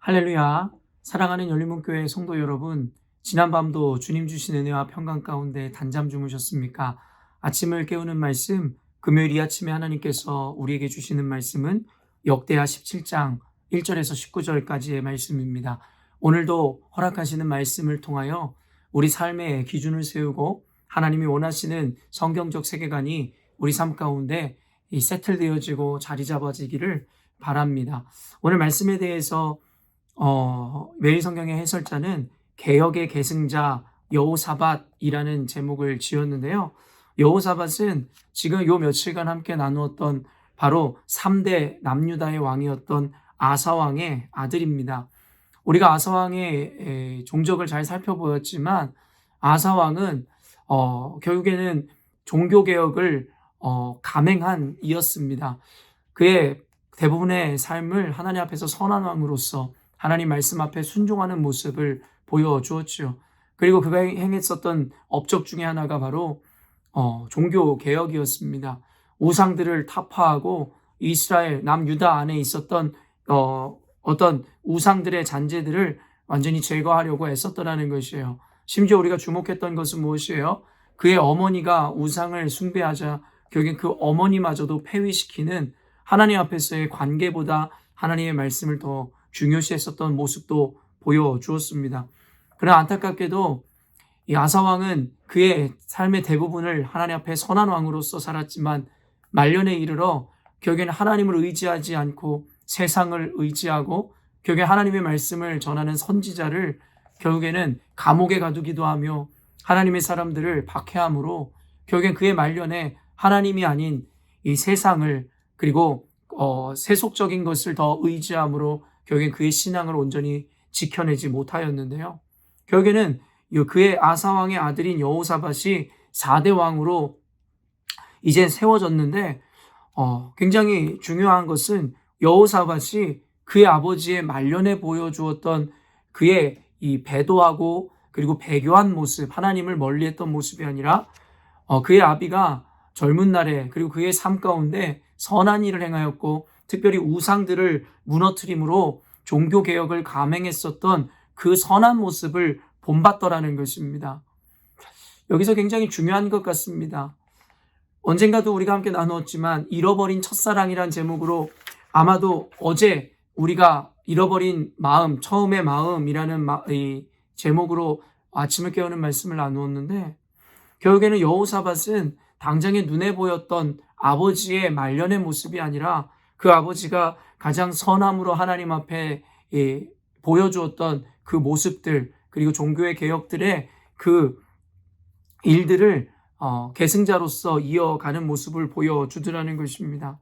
할렐루야. 사랑하는 열린문교회 성도 여러분, 지난밤도 주님 주신 은혜와 평강 가운데 단잠 주무셨습니까? 아침을 깨우는 말씀, 금요일 이 아침에 하나님께서 우리에게 주시는 말씀은 역대하 17장 1절에서 19절까지의 말씀입니다. 오늘도 허락하시는 말씀을 통하여 우리 삶의 기준을 세우고 하나님이 원하시는 성경적 세계관이 우리 삶 가운데 세틀되어지고 자리 잡아지기를 바랍니다. 오늘 말씀에 대해서 매일 성경의 해설자는 개역의 계승자 여호사밧이라는 제목을 지었는데요. 여호사밧은 지금 요 며칠간 함께 나누었던 바로 3대 남유다의 왕이었던 아사왕의 아들입니다. 우리가 아사왕의 종적을 잘 살펴보았지만 아사왕은 결국에는 종교개혁을 감행한 이였습니다. 그의 대부분의 삶을 하나님 앞에서 선한 왕으로서 하나님 말씀 앞에 순종하는 모습을 보여주었죠. 그리고 그가 행했었던 업적 중에 하나가 바로 종교 개혁이었습니다. 우상들을 타파하고 이스라엘 남유다 안에 있었던 어떤 우상들의 잔재들을 완전히 제거하려고 애썼더라는 것이에요. 심지어 우리가 주목했던 것은 무엇이에요? 그의 어머니가 우상을 숭배하자 결국엔 그 어머니마저도 폐위시키는 하나님 앞에서의 관계보다 하나님의 말씀을 더 중요시했었던 모습도 보여주었습니다. 그러나 안타깝게도 이 아사왕은 그의 삶의 대부분을 하나님 앞에 선한 왕으로서 살았지만 말년에 이르러 결국에는 하나님을 의지하지 않고 세상을 의지하고 결국에 하나님의 말씀을 전하는 선지자를 결국에는 감옥에 가두기도 하며 하나님의 사람들을 박해함으로 결국엔 그의 말년에 하나님이 아닌 이 세상을 그리고 세속적인 것을 더 의지함으로 결국엔 그의 신앙을 온전히 지켜내지 못하였는데요. 결국에는 그의 아사왕의 아들인 여호사밧이 4대 왕으로 이제 세워졌는데 굉장히 중요한 것은 여호사밧이 그의 아버지의 말년에 보여주었던 그의 이 배도하고 그리고 배교한 모습, 하나님을 멀리했던 모습이 아니라 그의 아비가 젊은 날에 그리고 그의 삶 가운데 선한 일을 행하였고 특별히 우상들을 무너뜨림으로 종교개혁을 감행했었던 그 선한 모습을 본받더라는 것입니다. 여기서 굉장히 중요한 것 같습니다. 언젠가도 우리가 함께 나누었지만 잃어버린 첫사랑이란 제목으로 아마도 어제 우리가 잃어버린 마음, 처음의 마음이라는 이 제목으로 아침을 깨우는 말씀을 나누었는데 결국에는 여호사밧은 당장에 눈에 보였던 아버지의 말년의 모습이 아니라 그 아버지가 가장 선함으로 하나님 앞에 보여주었던 그 모습들 그리고 종교의 개혁들의 그 일들을 계승자로서 이어가는 모습을 보여주더라는 것입니다.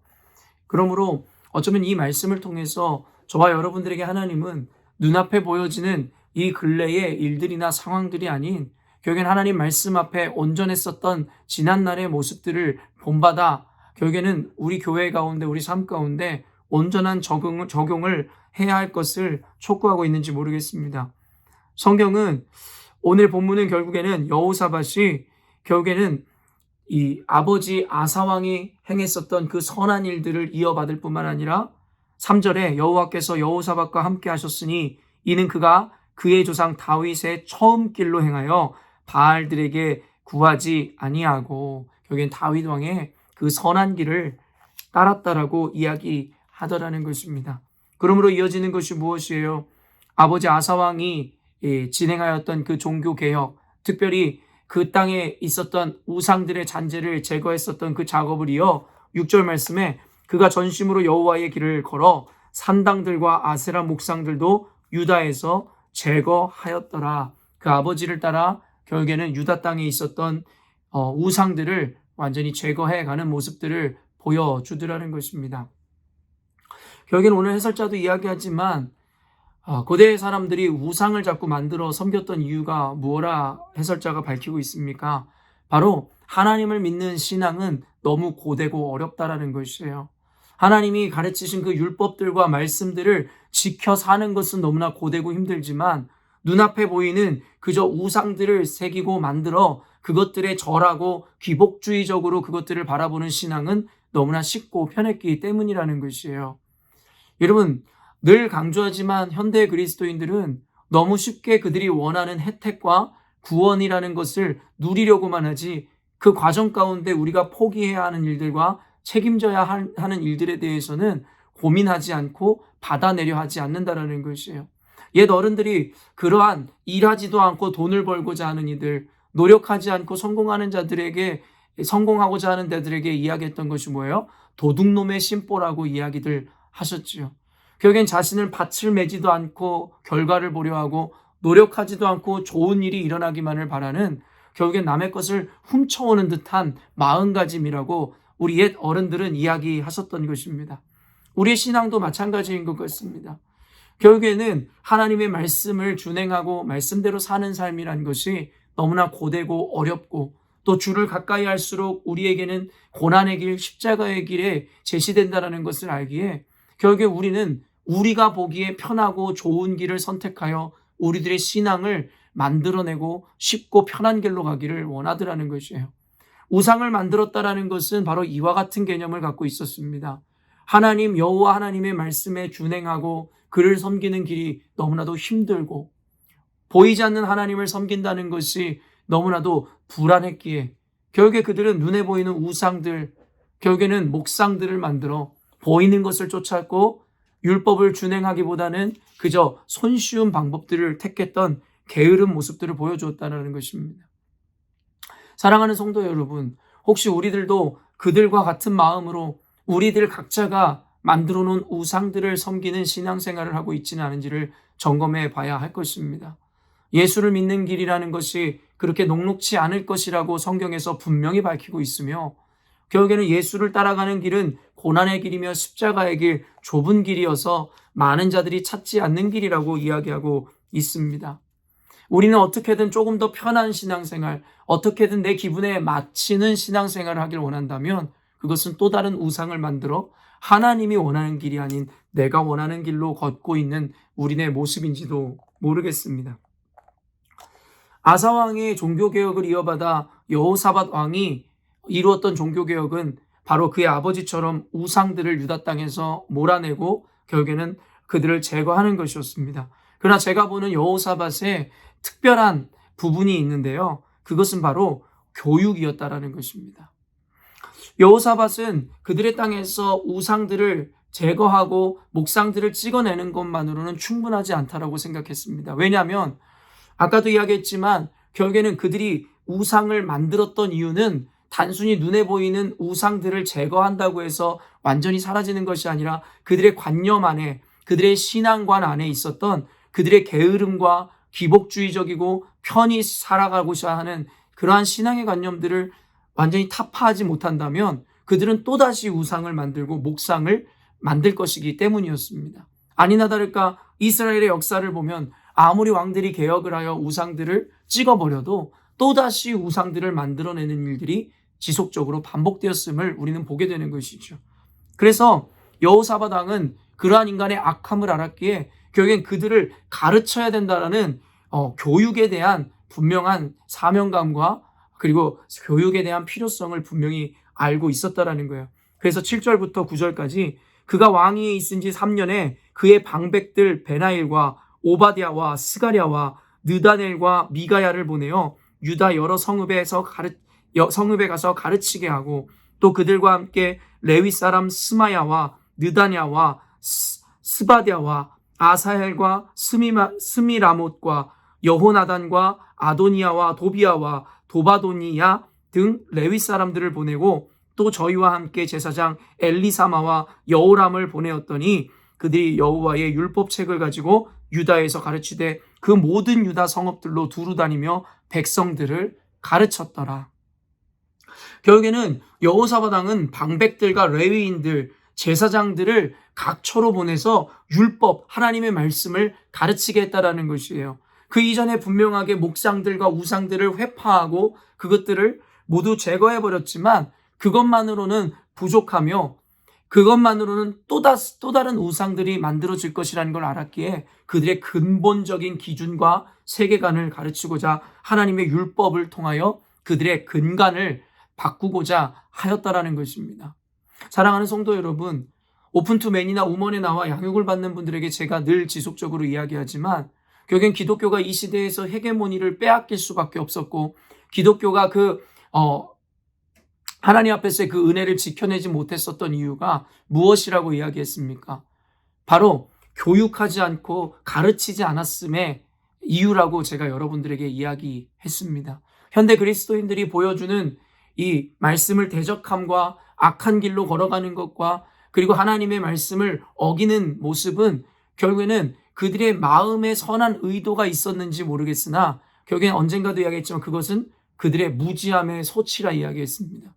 그러므로 어쩌면 이 말씀을 통해서 저와 여러분들에게 하나님은 눈앞에 보여지는 이 근래의 일들이나 상황들이 아닌 결국엔 하나님 말씀 앞에 온전했었던 지난날의 모습들을 본받아 결국에는 우리 교회 가운데 우리 삶 가운데 온전한 적용을 해야 할 것을 촉구하고 있는지 모르겠습니다. 성경은 오늘 본문은 결국에는 여호사밧이 결국에는 이 아버지 아사왕이 행했었던 그 선한 일들을 이어받을 뿐만 아니라 3절에 여호와께서 여호사밧과 함께 하셨으니 이는 그가 그의 조상 다윗의 처음 길로 행하여 바알들에게 구하지 아니하고 결국엔 다윗 왕의 그 선한 길을 따랐다라고 이야기하더라는 것입니다. 그러므로 이어지는 것이 무엇이에요? 아버지 아사왕이 진행하였던 그 종교개혁, 특별히 그 땅에 있었던 우상들의 잔재를 제거했었던 그 작업을 이어 6절 말씀에 그가 전심으로 여호와의 길을 걸어 산당들과 아세라 목상들도 유다에서 제거하였더라. 그 아버지를 따라 결국에는 유다 땅에 있었던 우상들을 완전히 제거해가는 모습들을 보여주더라는 것입니다. 결국에는 오늘 해설자도 이야기하지만 고대 사람들이 우상을 자꾸 만들어 섬겼던 이유가 무엇라 해설자가 밝히고 있습니까? 바로 하나님을 믿는 신앙은 너무 고되고 어렵다라는 것이에요. 하나님이 가르치신 그 율법들과 말씀들을 지켜 사는 것은 너무나 고되고 힘들지만 눈앞에 보이는 그저 우상들을 새기고 만들어 그것들에 절하고 귀복주의적으로 그것들을 바라보는 신앙은 너무나 쉽고 편했기 때문이라는 것이에요. 여러분, 늘 강조하지만 현대 그리스도인들은 너무 쉽게 그들이 원하는 혜택과 구원이라는 것을 누리려고만 하지 그 과정 가운데 우리가 포기해야 하는 일들과 책임져야 하는 일들에 대해서는 고민하지 않고 받아내려 하지 않는다라는 것이에요. 옛 어른들이 그러한 일하지도 않고 돈을 벌고자 하는 이들, 노력하지 않고 성공하고자 하는 자들에게 이야기했던 것이 뭐예요? 도둑놈의 심보라고 이야기들 하셨지요. 결국엔 자신을 밭을 매지도 않고 결과를 보려 하고 노력하지도 않고 좋은 일이 일어나기만을 바라는 결국엔 남의 것을 훔쳐오는 듯한 마음가짐이라고 우리 옛 어른들은 이야기하셨던 것입니다. 우리의 신앙도 마찬가지인 것 같습니다. 결국에는 하나님의 말씀을 준행하고 말씀대로 사는 삶이란 것이 너무나 고되고 어렵고 또 주를 가까이 할수록 우리에게는 고난의 길, 십자가의 길에 제시된다는 것을 알기에 결국에 우리는 우리가 보기에 편하고 좋은 길을 선택하여 우리들의 신앙을 만들어내고 쉽고 편한 길로 가기를 원하더라는 것이에요. 우상을 만들었다라는 것은 바로 이와 같은 개념을 갖고 있었습니다. 하나님 여호와 하나님의 말씀에 준행하고 그를 섬기는 길이 너무나도 힘들고 보이지 않는 하나님을 섬긴다는 것이 너무나도 불안했기에 결국에 그들은 눈에 보이는 우상들, 결국에는 목상들을 만들어 보이는 것을 쫓았고 율법을 준행하기보다는 그저 손쉬운 방법들을 택했던 게으른 모습들을 보여주었다는 것입니다. 사랑하는 성도 여러분, 혹시 우리들도 그들과 같은 마음으로 우리들 각자가 만들어 놓은 우상들을 섬기는 신앙생활을 하고 있지는 않은지를 점검해 봐야 할 것입니다. 예수를 믿는 길이라는 것이 그렇게 녹록지 않을 것이라고 성경에서 분명히 밝히고 있으며 결국에는 예수를 따라가는 길은 고난의 길이며 십자가의 길, 좁은 길이어서 많은 자들이 찾지 않는 길이라고 이야기하고 있습니다. 우리는 어떻게든 조금 더 편한 신앙생활, 어떻게든 내 기분에 맞추는 신앙생활을 하길 원한다면 그것은 또 다른 우상을 만들어 하나님이 원하는 길이 아닌 내가 원하는 길로 걷고 있는 우리네 모습인지도 모르겠습니다. 아사 왕의 종교개혁을 이어받아 여호사밧 왕이 이루었던 종교개혁은 바로 그의 아버지처럼 우상들을 유다 땅에서 몰아내고 결국에는 그들을 제거하는 것이었습니다. 그러나 제가 보는 여호사밧의 특별한 부분이 있는데요. 그것은 바로 교육이었다라는 것입니다. 여호사밧은 그들의 땅에서 우상들을 제거하고 목상들을 찍어내는 것만으로는 충분하지 않다라고 생각했습니다. 왜냐하면 아까도 이야기했지만 결국에는 그들이 우상을 만들었던 이유는 단순히 눈에 보이는 우상들을 제거한다고 해서 완전히 사라지는 것이 아니라 그들의 관념 안에, 그들의 신앙관 안에 있었던 그들의 게으름과 기복주의적이고 편히 살아가고자 하는 그러한 신앙의 관념들을 완전히 타파하지 못한다면 그들은 또다시 우상을 만들고 목상을 만들 것이기 때문이었습니다. 아니나 다를까 이스라엘의 역사를 보면 아무리 왕들이 개혁을 하여 우상들을 찍어버려도 또다시 우상들을 만들어내는 일들이 지속적으로 반복되었음을 우리는 보게 되는 것이죠. 그래서 여호사밧 왕은 그러한 인간의 악함을 알았기에 결국엔 그들을 가르쳐야 된다라는 교육에 대한 분명한 사명감과 그리고 교육에 대한 필요성을 분명히 알고 있었다라는 거예요. 그래서 7절부터 9절까지 그가 왕위에 있은 지 3년에 그의 방백들 베나일과 오바댜와 스가랴와 느다넬과 미가야를 보내어 유다 여러 성읍에 가서 가르치게 하고 또 그들과 함께 레위 사람 스마야와 느다냐와 스바댜와 아사헬과 스미라못과 여호나단과 아도니아와 도비아와 도바도니야 등 레위 사람들을 보내고 또 저희와 함께 제사장 엘리사마와 여호람을 보내었더니 그들이 여호와의 율법책을 가지고 유다에서 가르치되 그 모든 유다 성읍들로 두루 다니며 백성들을 가르쳤더라. 결국에는 여호사밧 왕은 방백들과 레위인들, 제사장들을 각처로 보내서 율법, 하나님의 말씀을 가르치게 했다라는 것이에요. 그 이전에 분명하게 목상들과 우상들을 회파하고 그것들을 모두 제거해버렸지만 그것만으로는 부족하며 그것만으로는 또 다른 우상들이 만들어질 것이라는 걸 알았기에 그들의 근본적인 기준과 세계관을 가르치고자 하나님의 율법을 통하여 그들의 근간을 바꾸고자 하였다라는 것입니다. 사랑하는 성도 여러분, 오픈투맨이나 우먼에 나와 양육을 받는 분들에게 제가 늘 지속적으로 이야기하지만 결국엔 기독교가 이 시대에서 헤게모니를 빼앗길 수밖에 없었고 기독교가 하나님 앞에서의 그 은혜를 지켜내지 못했었던 이유가 무엇이라고 이야기했습니까? 바로 교육하지 않고 가르치지 않았음의 이유라고 제가 여러분들에게 이야기했습니다. 현대 그리스도인들이 보여주는 이 말씀을 대적함과 악한 길로 걸어가는 것과 그리고 하나님의 말씀을 어기는 모습은 결국에는 그들의 마음에 선한 의도가 있었는지 모르겠으나 결국엔 언젠가도 이야기했지만 그것은 그들의 무지함의 소치라 이야기했습니다.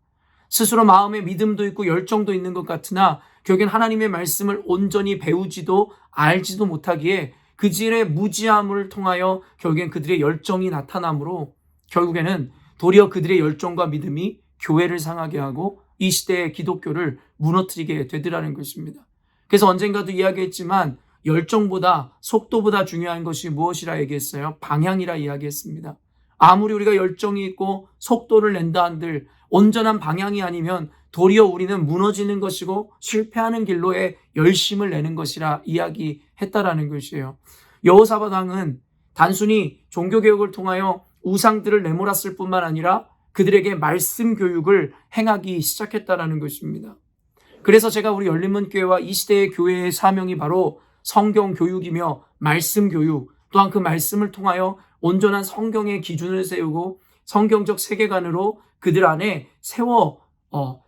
스스로 마음에 믿음도 있고 열정도 있는 것 같으나 결국엔 하나님의 말씀을 온전히 배우지도 알지도 못하기에 그들의 무지함을 통하여 결국엔 그들의 열정이 나타나므로 결국에는 도리어 그들의 열정과 믿음이 교회를 상하게 하고 이 시대의 기독교를 무너뜨리게 되더라는 것입니다. 그래서 언젠가도 이야기했지만 열정보다 속도보다 중요한 것이 무엇이라 얘기했어요? 방향이라 이야기했습니다. 아무리 우리가 열정이 있고 속도를 낸다 한들 온전한 방향이 아니면 도리어 우리는 무너지는 것이고 실패하는 길로의 열심을 내는 것이라 이야기했다라는 것이에요. 여호사밧 왕은 단순히 종교개혁을 통하여 우상들을 내몰았을 뿐만 아니라 그들에게 말씀 교육을 행하기 시작했다라는 것입니다. 그래서 제가 우리 열린문교회와 이 시대의 교회의 사명이 바로 성경 교육이며 말씀 교육, 또한 그 말씀을 통하여 온전한 성경의 기준을 세우고 성경적 세계관으로 그들 안에 세워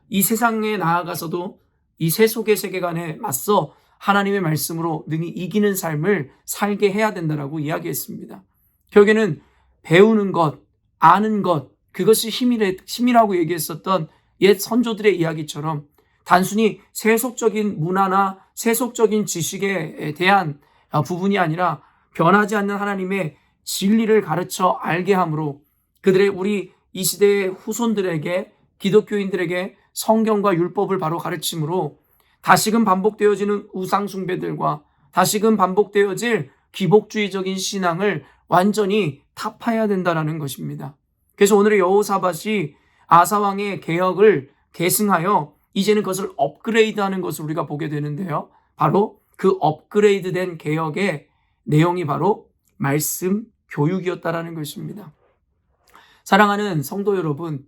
이 세상에 나아가서도 이 세속의 세계관에 맞서 하나님의 말씀으로 능히 이기는 삶을 살게 해야 된다라고 이야기했습니다. 결국에는 배우는 것, 아는 것, 그것이 힘이라고 얘기했었던 옛 선조들의 이야기처럼 단순히 세속적인 문화나 세속적인 지식에 대한 부분이 아니라 변하지 않는 하나님의 진리를 가르쳐 알게 함으로 그들의 우리 이 시대의 후손들에게 기독교인들에게 성경과 율법을 바로 가르침으로 다시금 반복되어지는 우상숭배들과 다시금 반복되어질 기복주의적인 신앙을 완전히 타파해야 된다는 것입니다. 그래서 오늘의 여호사밧이 아사왕의 개혁을 계승하여 이제는 그것을 업그레이드하는 것을 우리가 보게 되는데요. 바로 그 업그레이드된 개혁의 내용이 바로 말씀 교육이었다라는 것입니다. 사랑하는 성도 여러분,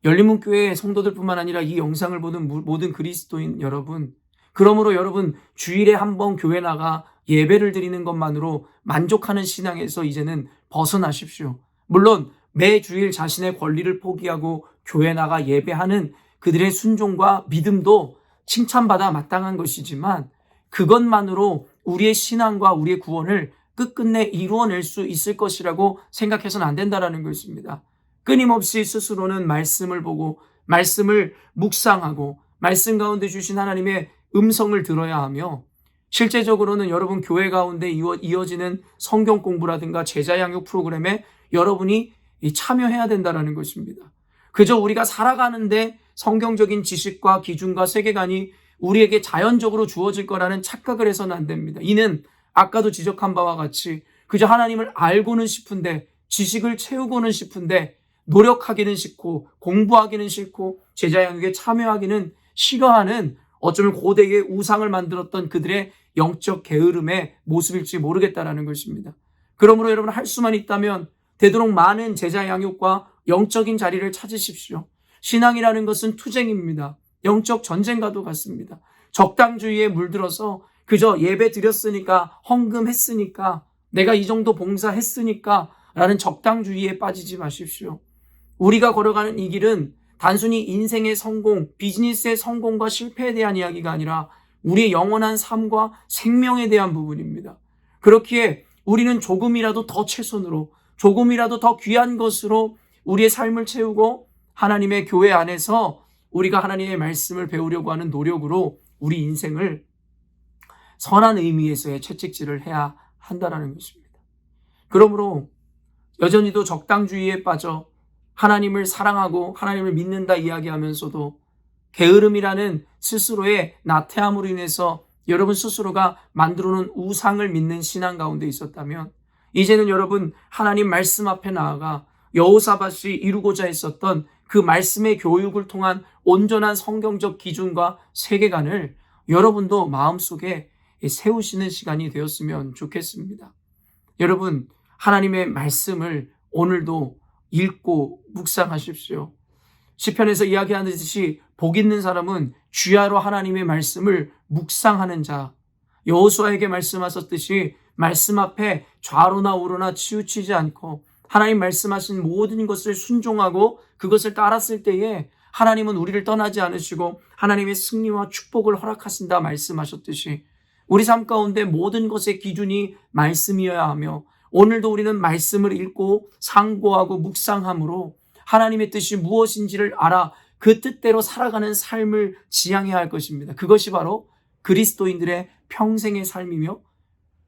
열린문교회 성도들뿐만 아니라 이 영상을 보는 모든 그리스도인 여러분, 그러므로 여러분 주일에 한 번 교회 나가 예배를 드리는 것만으로 만족하는 신앙에서 이제는 벗어나십시오. 물론 매 주일 자신의 권리를 포기하고 교회 나가 예배하는 그들의 순종과 믿음도 칭찬받아 마땅한 것이지만 그것만으로 우리의 신앙과 우리의 구원을 끝끝내 이루어낼 수 있을 것이라고 생각해서는 안 된다는 것입니다. 끊임없이 스스로는 말씀을 보고 말씀을 묵상하고 말씀 가운데 주신 하나님의 음성을 들어야 하며 실제적으로는 여러분 교회 가운데 이어지는 성경 공부라든가 제자 양육 프로그램에 여러분이 참여해야 된다는 것입니다. 그저 우리가 살아가는데 성경적인 지식과 기준과 세계관이 우리에게 자연적으로 주어질 거라는 착각을 해서는 안 됩니다. 이는 아까도 지적한 바와 같이 그저 하나님을 알고는 싶은데 지식을 채우고는 싶은데 노력하기는 싫고 공부하기는 싫고 제자 양육에 참여하기는 싫어하는 어쩌면 고대의 우상을 만들었던 그들의 영적 게으름의 모습일지 모르겠다라는 것입니다. 그러므로 여러분 할 수만 있다면 되도록 많은 제자 양육과 영적인 자리를 찾으십시오. 신앙이라는 것은 투쟁입니다. 영적 전쟁과도 같습니다. 적당주의에 물들어서 그저 예배 드렸으니까 헌금했으니까 내가 이 정도 봉사했으니까 라는 적당주의에 빠지지 마십시오. 우리가 걸어가는 이 길은 단순히 인생의 성공, 비즈니스의 성공과 실패에 대한 이야기가 아니라 우리의 영원한 삶과 생명에 대한 부분입니다. 그렇기에 우리는 조금이라도 더 최선으로, 조금이라도 더 귀한 것으로 우리의 삶을 채우고 하나님의 교회 안에서 우리가 하나님의 말씀을 배우려고 하는 노력으로 우리 인생을 선한 의미에서의 채찍질을 해야 한다는 것입니다. 그러므로 여전히도 적당주의에 빠져 하나님을 사랑하고 하나님을 믿는다 이야기하면서도 게으름이라는 스스로의 나태함으로 인해서 여러분 스스로가 만들어놓은 우상을 믿는 신앙 가운데 있었다면 이제는 여러분 하나님 말씀 앞에 나아가 여호사밧이 이루고자 했었던 그 말씀의 교육을 통한 온전한 성경적 기준과 세계관을 여러분도 마음속에 세우시는 시간이 되었으면 좋겠습니다. 여러분, 하나님의 말씀을 오늘도 읽고 묵상하십시오. 시편에서 이야기하듯이 복 있는 사람은 주야로 하나님의 말씀을 묵상하는 자, 여호수아에게 말씀하셨듯이 말씀 앞에 좌로나 우로나 치우치지 않고 하나님 말씀하신 모든 것을 순종하고 그것을 따랐을 때에 하나님은 우리를 떠나지 않으시고 하나님의 승리와 축복을 허락하신다 말씀하셨듯이 우리 삶 가운데 모든 것의 기준이 말씀이어야 하며 오늘도 우리는 말씀을 읽고 상고하고 묵상함으로 하나님의 뜻이 무엇인지를 알아 그 뜻대로 살아가는 삶을 지향해야 할 것입니다. 그것이 바로 그리스도인들의 평생의 삶이며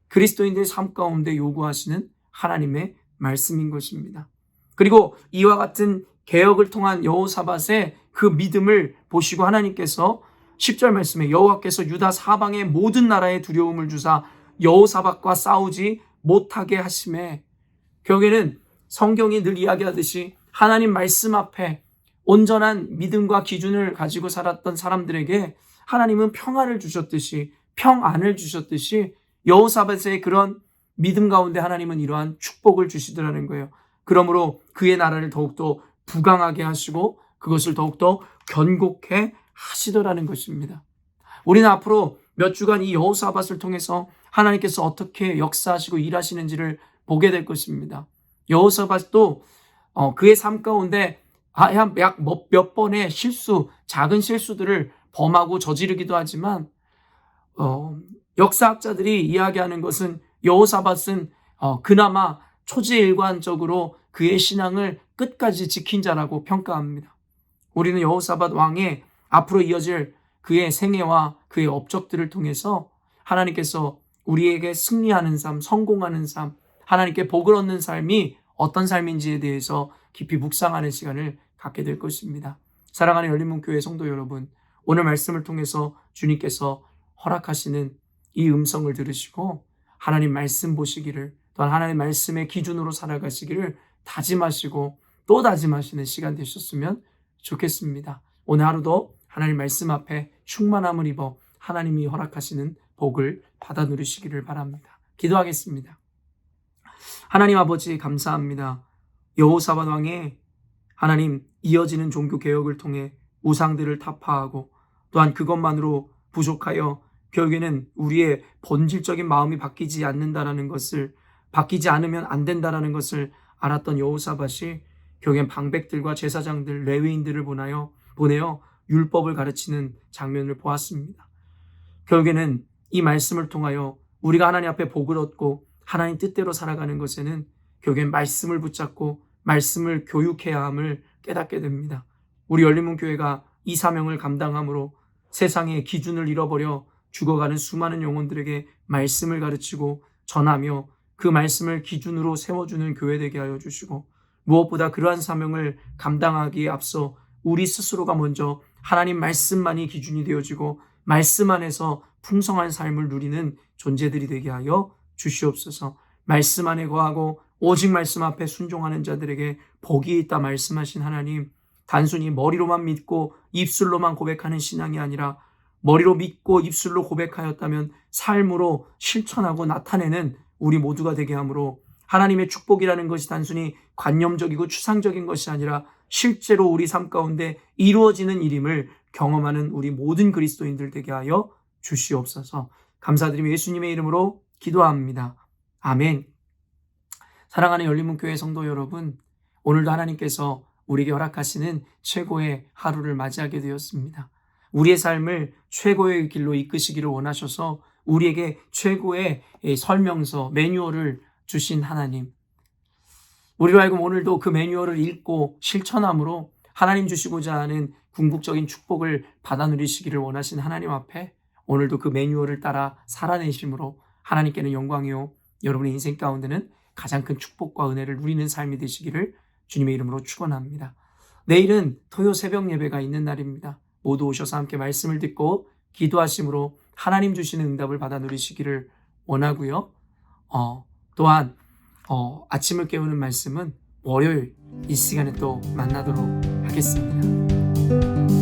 그리스도인들의 삶 가운데 요구하시는 하나님의 말씀인 것입니다. 그리고 이와 같은 개혁을 통한 여호사밧의 그 믿음을 보시고 하나님께서 10절 말씀에 여호와께서 유다 사방의 모든 나라에 두려움을 주사 여호사밧과 싸우지 못하게 하심에, 결국에는 성경이 늘 이야기하듯이 하나님 말씀 앞에 온전한 믿음과 기준을 가지고 살았던 사람들에게 하나님은 평안을 주셨듯이 평안을 주셨듯이 여호사밧의 그런 믿음 가운데 하나님은 이러한 축복을 주시더라는 거예요. 그러므로 그의 나라를 더욱더 부강하게 하시고 그것을 더욱더 견고케 하시더라는 것입니다. 우리는 앞으로 몇 주간 이 여호사밧을 통해서 하나님께서 어떻게 역사하시고 일하시는지를 보게 될 것입니다. 여호사밧도 그의 삶 가운데 약 몇 번의 실수, 작은 실수들을 범하고 저지르기도 하지만 역사학자들이 이야기하는 것은 여호사밧은 그나마 초지일관적으로 그의 신앙을 끝까지 지킨 자라고 평가합니다. 우리는 여호사밧 왕의 앞으로 이어질 그의 생애와 그의 업적들을 통해서 하나님께서 우리에게 승리하는 삶, 성공하는 삶, 하나님께 복을 얻는 삶이 어떤 삶인지에 대해서 깊이 묵상하는 시간을 갖게 될 것입니다. 사랑하는 열린문교회 성도 여러분, 오늘 말씀을 통해서 주님께서 허락하시는 이 음성을 들으시고 하나님 말씀 보시기를, 또한 하나님 말씀의 기준으로 살아가시기를 다짐하시고 또 다짐하시는 시간 되셨으면 좋겠습니다. 오늘 하루도 하나님 말씀 앞에 충만함을 입어 하나님이 허락하시는 복을 받아 누리시기를 바랍니다. 기도하겠습니다. 하나님 아버지 감사합니다. 여호사밧 왕의 하나님 이어지는 종교 개혁을 통해 우상들을 타파하고 또한 그것만으로 부족하여 결국에는 우리의 본질적인 마음이 바뀌지 않는다라는 것을, 바뀌지 않으면 안 된다라는 것을 알았던 여호사밧이 결국엔 방백들과 제사장들, 레위인들을 보내어 율법을 가르치는 장면을 보았습니다. 결국에는 이 말씀을 통하여 우리가 하나님 앞에 복을 얻고 하나님 뜻대로 살아가는 것에는 결국엔 말씀을 붙잡고 말씀을 교육해야 함을 깨닫게 됩니다. 우리 열린문교회가 이 사명을 감당함으로 세상의 기준을 잃어버려 죽어가는 수많은 영혼들에게 말씀을 가르치고 전하며 그 말씀을 기준으로 세워주는 교회 되게 하여 주시고, 무엇보다 그러한 사명을 감당하기에 앞서 우리 스스로가 먼저 하나님 말씀만이 기준이 되어지고 말씀 안에서 풍성한 삶을 누리는 존재들이 되게 하여 주시옵소서. 말씀 안에 거하고 오직 말씀 앞에 순종하는 자들에게 복이 있다 말씀하신 하나님, 단순히 머리로만 믿고 입술로만 고백하는 신앙이 아니라 머리로 믿고 입술로 고백하였다면 삶으로 실천하고 나타내는 우리 모두가 되게 하므로 하나님의 축복이라는 것이 단순히 관념적이고 추상적인 것이 아니라 실제로 우리 삶 가운데 이루어지는 일임을 경험하는 우리 모든 그리스도인들 되게 하여 주시옵소서. 감사드리며 예수님의 이름으로 기도합니다. 아멘. 사랑하는 열린문교회 성도 여러분, 오늘도 하나님께서 우리에게 허락하시는 최고의 하루를 맞이하게 되었습니다. 우리의 삶을 최고의 길로 이끄시기를 원하셔서 우리에게 최고의 설명서, 매뉴얼을 주신 하나님, 우리로 하여금 오늘도 그 매뉴얼을 읽고 실천함으로 하나님 주시고자 하는 궁극적인 축복을 받아 누리시기를 원하신 하나님 앞에 오늘도 그 매뉴얼을 따라 살아내심으로 하나님께는 영광이요 여러분의 인생 가운데는 가장 큰 축복과 은혜를 누리는 삶이 되시기를 주님의 이름으로 축원합니다. 내일은 토요 새벽 예배가 있는 날입니다. 모두 오셔서 함께 말씀을 듣고 기도하심으로 하나님 주시는 응답을 받아 누리시기를 원하고요. 또한 아침을 깨우는 말씀은 월요일 이 시간에 또 만나도록 하겠습니다.